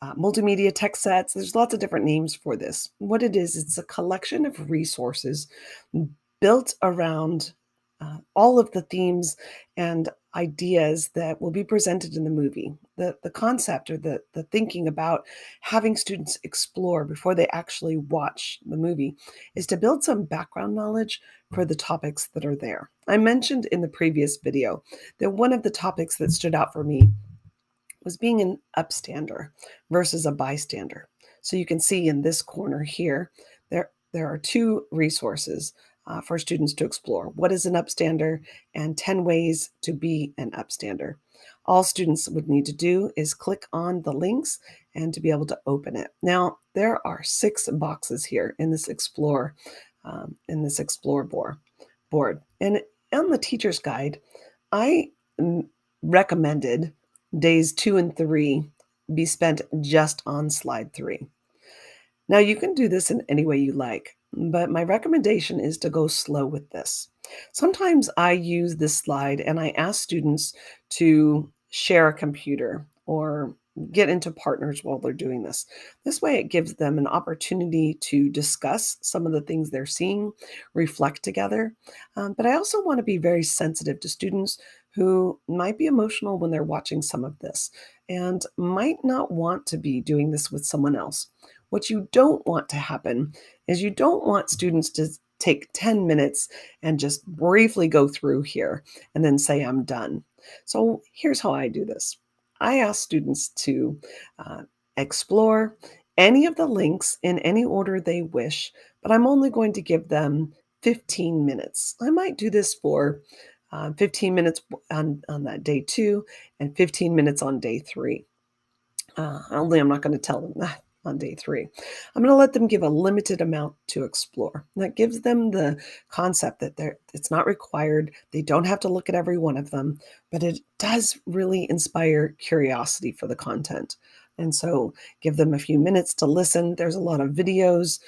multimedia tech sets. There's lots of different names for this. What it is, it's a collection of resources built around all of the themes and ideas that will be presented in the movie. The concept or the thinking about having students explore before they actually watch the movie is to build some background knowledge for the topics that are there. I mentioned in the previous video that one of the topics that stood out for me was being an upstander versus a bystander. So you can see in this corner here, there are two resources for students to explore. What is an upstander and 10 ways to be an upstander. All students would need to do is click on the links and to be able to open it. Now, there are 6 boxes here in this explore board. And on the teacher's guide, I recommended days 2 and 3 be spent just on slide 3. Now, you can do this in any way you like, but my recommendation is to go slow with this. Sometimes I use this slide and I ask students to share a computer or get into partners while they're doing this. This way, it gives them an opportunity to discuss some of the things they're seeing, reflect together. But I also want to be very sensitive to students who might be emotional when they're watching some of this and might not want to be doing this with someone else. What you don't want to happen is you don't want students to take 10 minutes and just briefly go through here and then say, I'm done. So here's how I do this. I ask students to uh, explore any of the links in any order they wish, but I'm only going to give them 15 minutes. I might do this for 15 minutes on that day 2 and 15 minutes on day 3. Only I'm not going to tell them that on day 3. I'm going to let them give a limited amount to explore. That gives them the concept that it's not required. They don't have to look at every one of them, but it does really inspire curiosity for the content. And so give them a few minutes to listen. There's a lot of videos.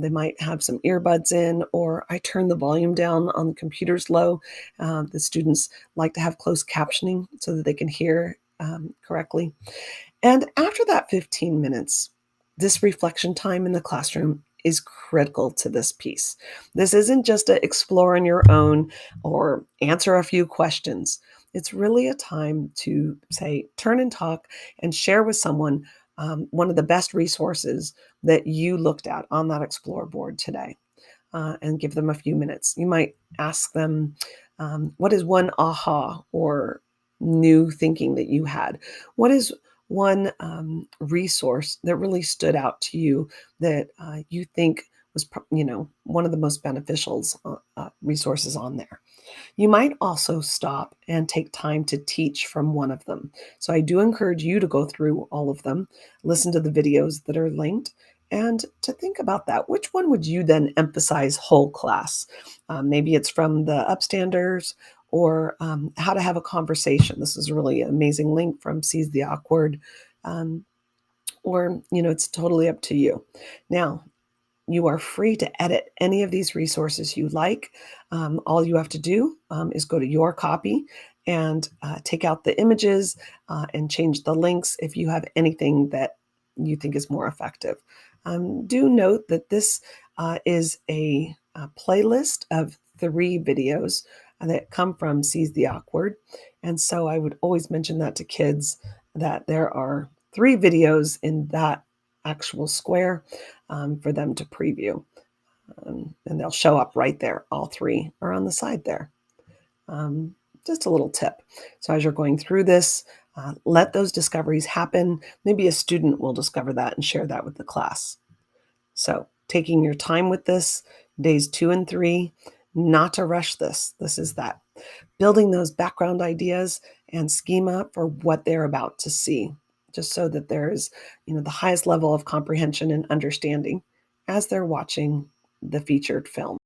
They might have some earbuds in, or I turn the volume down on the computers low. The students like to have closed captioning so that they can hear correctly. And after that 15 minutes, this reflection time in the classroom is critical to this piece. This isn't just to explore on your own or answer a few questions. It's really a time to say, turn and talk and share with someone one of the best resources that you looked at on that Explore board today. And give them a few minutes. You might ask them, what is one aha or new thinking that you had? What is one resource that really stood out to you that you think was, one of the most beneficial resources on there? You might also stop and take time to teach from one of them. So I do encourage you to go through all of them, listen to the videos that are linked, and to think about that. Which one would you then emphasize whole class? Maybe it's from the upstanders or how to have a conversation. This is a really amazing link from Seize the Awkward. Or it's totally up to you. Now, you are free to edit any of these resources you like. All you have to do is go to your copy and take out the images and change the links if you have anything that you think is more effective. Do note that this is a playlist of 3 videos that come from Seize the Awkward. And so I would always mention that to kids that there are 3 videos in that actual square for them to preview. And they'll show up right there. All 3 are on the side there. Just a little tip. So as you're going through this, let those discoveries happen. Maybe a student will discover that and share that with the class. So taking your time with this, days 2 and 3, not to rush this. This is that. Building those background ideas and schema for what they're about to see, just so that there is, the highest level of comprehension and understanding as they're watching the featured film.